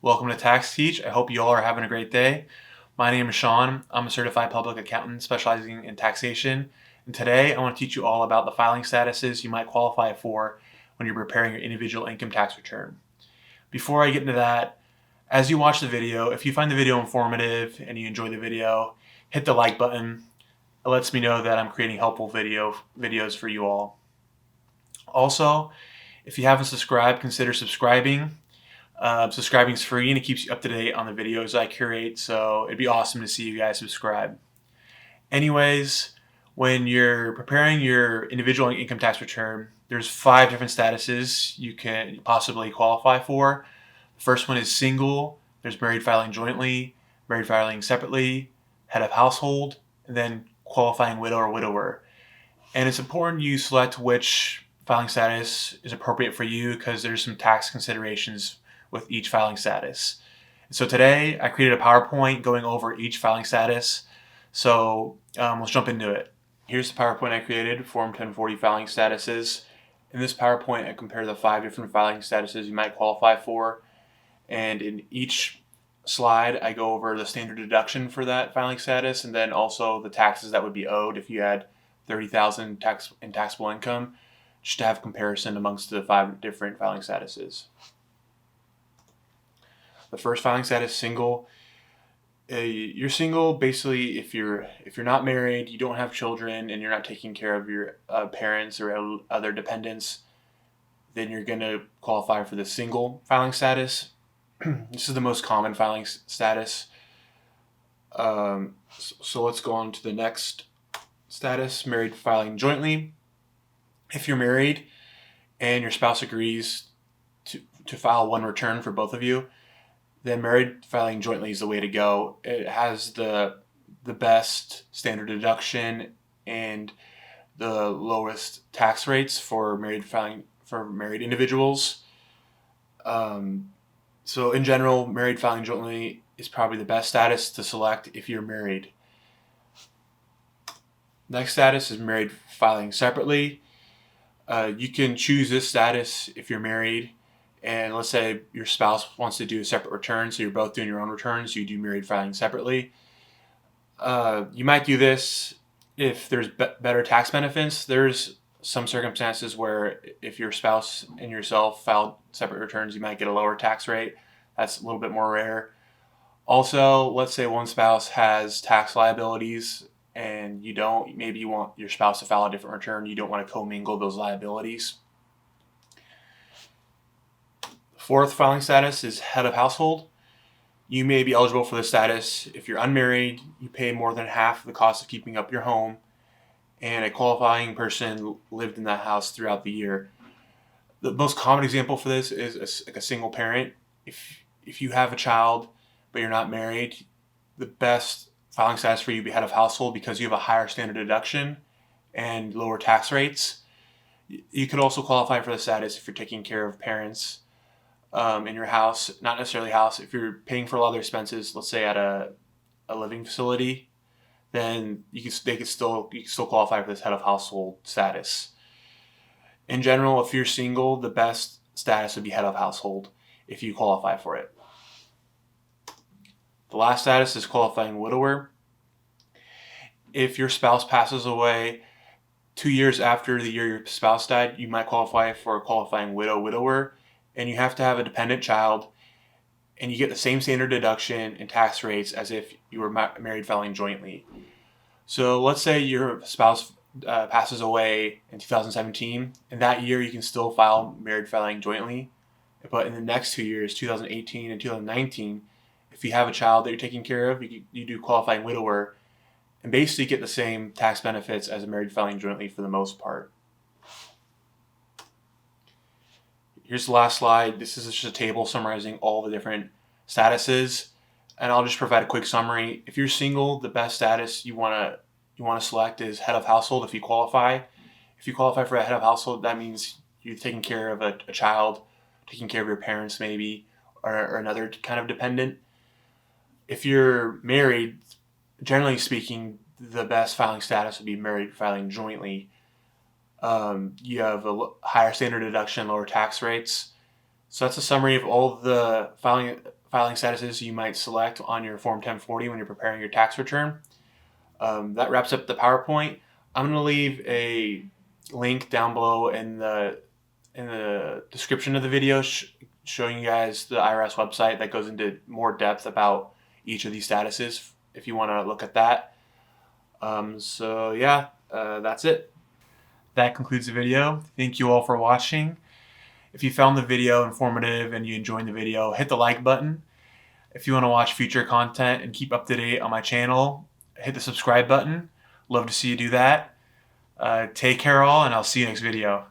Welcome to Tax Teach. I hope you all are having a great day. My name is Sean. I'm a certified public accountant specializing in taxation. And today I want to teach you all about the filing statuses you might qualify for when you're preparing your individual income tax return. Before I get into that, as you watch the video, if you find the video informative and you enjoy the video, hit the like button. It lets me know that I'm creating helpful videos for you all. Also, if you haven't subscribed, consider subscribing. Subscribing is free and it keeps you up to date on the videos I curate, so it'd be awesome to see you guys subscribe. Anyways, when you're preparing your individual income tax return, there's 5 different statuses you can possibly qualify for. The first one is single, there's married filing jointly, married filing separately, head of household, and then qualifying widow or widower. And it's important you select which filing status is appropriate for you because there's some tax considerations with each filing status. So today I created a PowerPoint going over each filing status. So let's jump into it. Here's the PowerPoint I created, Form 1040 filing statuses. In this PowerPoint I compare the 5 different filing statuses you might qualify for. And in each slide I go over the standard deduction for that filing status and then also the taxes that would be owed if you had $30,000 in taxable income, just to have comparison amongst the 5 different filing statuses. The first filing status, single. You're single basically if you're not married, you don't have children, and you're not taking care of your parents or other dependents, then you're going to qualify for the single filing status. This is the most common filing status. So let's go on to the next status, married filing jointly. If you're married and your spouse agrees to file one return for both of you, then married filing jointly is the way to go. It has the best standard deduction and the lowest tax rates for married individuals. So in general, married filing jointly is probably the best status to select if you're married. Next status is married filing separately. You can choose this status if you're married, and let's say your spouse wants to do a separate return, so you're both doing your own returns, you do married filing separately. You might do this if there's better tax benefits. There's some circumstances where if your spouse and yourself filed separate returns, you might get a lower tax rate. That's a little bit more rare. Also, let's say one spouse has tax liabilities and you don't, maybe you want your spouse to file a different return, you don't want to commingle those liabilities. Fourth filing status is head of household. You may be eligible for this status if you're unmarried, you pay more than half the cost of keeping up your home, and a qualifying person lived in that house throughout the year. The most common example for this is like a single parent. If you have a child but you're not married, the best filing status for you would be head of household because you have a higher standard deduction and lower tax rates. You could also qualify for the status if you're taking care of parents in your house, not necessarily house. If you're paying for a lot of their expenses, let's say at a living facility, then you can still qualify for this head of household status. In general, if you're single, the best status would be head of household if you qualify for it. The last status is qualifying widower. If your spouse passes away 2 years after the year your spouse died, you might qualify for a qualifying widower, and you have to have a dependent child, and you get the same standard deduction and tax rates as if you were married filing jointly. So let's say your spouse passes away in 2017, and that year you can still file married filing jointly, but in the next 2 years, 2018 and 2019, if you have a child that you're taking care of, you do qualifying widower and basically get the same tax benefits as a married filing jointly for the most part. Here's the last slide. This is just a table summarizing all the different statuses, and I'll just provide a quick summary. If you're single, the best status you want to select is head of household if you qualify. If you qualify for a head of household, that means you're taking care of a child, taking care of your parents maybe, or another kind of dependent. If you're married, generally speaking, the best filing status would be married filing jointly. You have a higher standard deduction, lower tax rates. So that's a summary of all the filing filing statuses you might select on your Form 1040 when you're preparing your tax return. That wraps up the PowerPoint. I'm going to leave a link down below in the description of the video showing you guys the IRS website that goes into more depth about each of these statuses if you want to look at that. That's it. That concludes the video. Thank you all for watching. If you found the video informative and you enjoyed the video, hit the like button. If you want to watch future content and keep up to date on my channel, hit the subscribe button. Love to see you do that. Take care all, and I'll see you next video.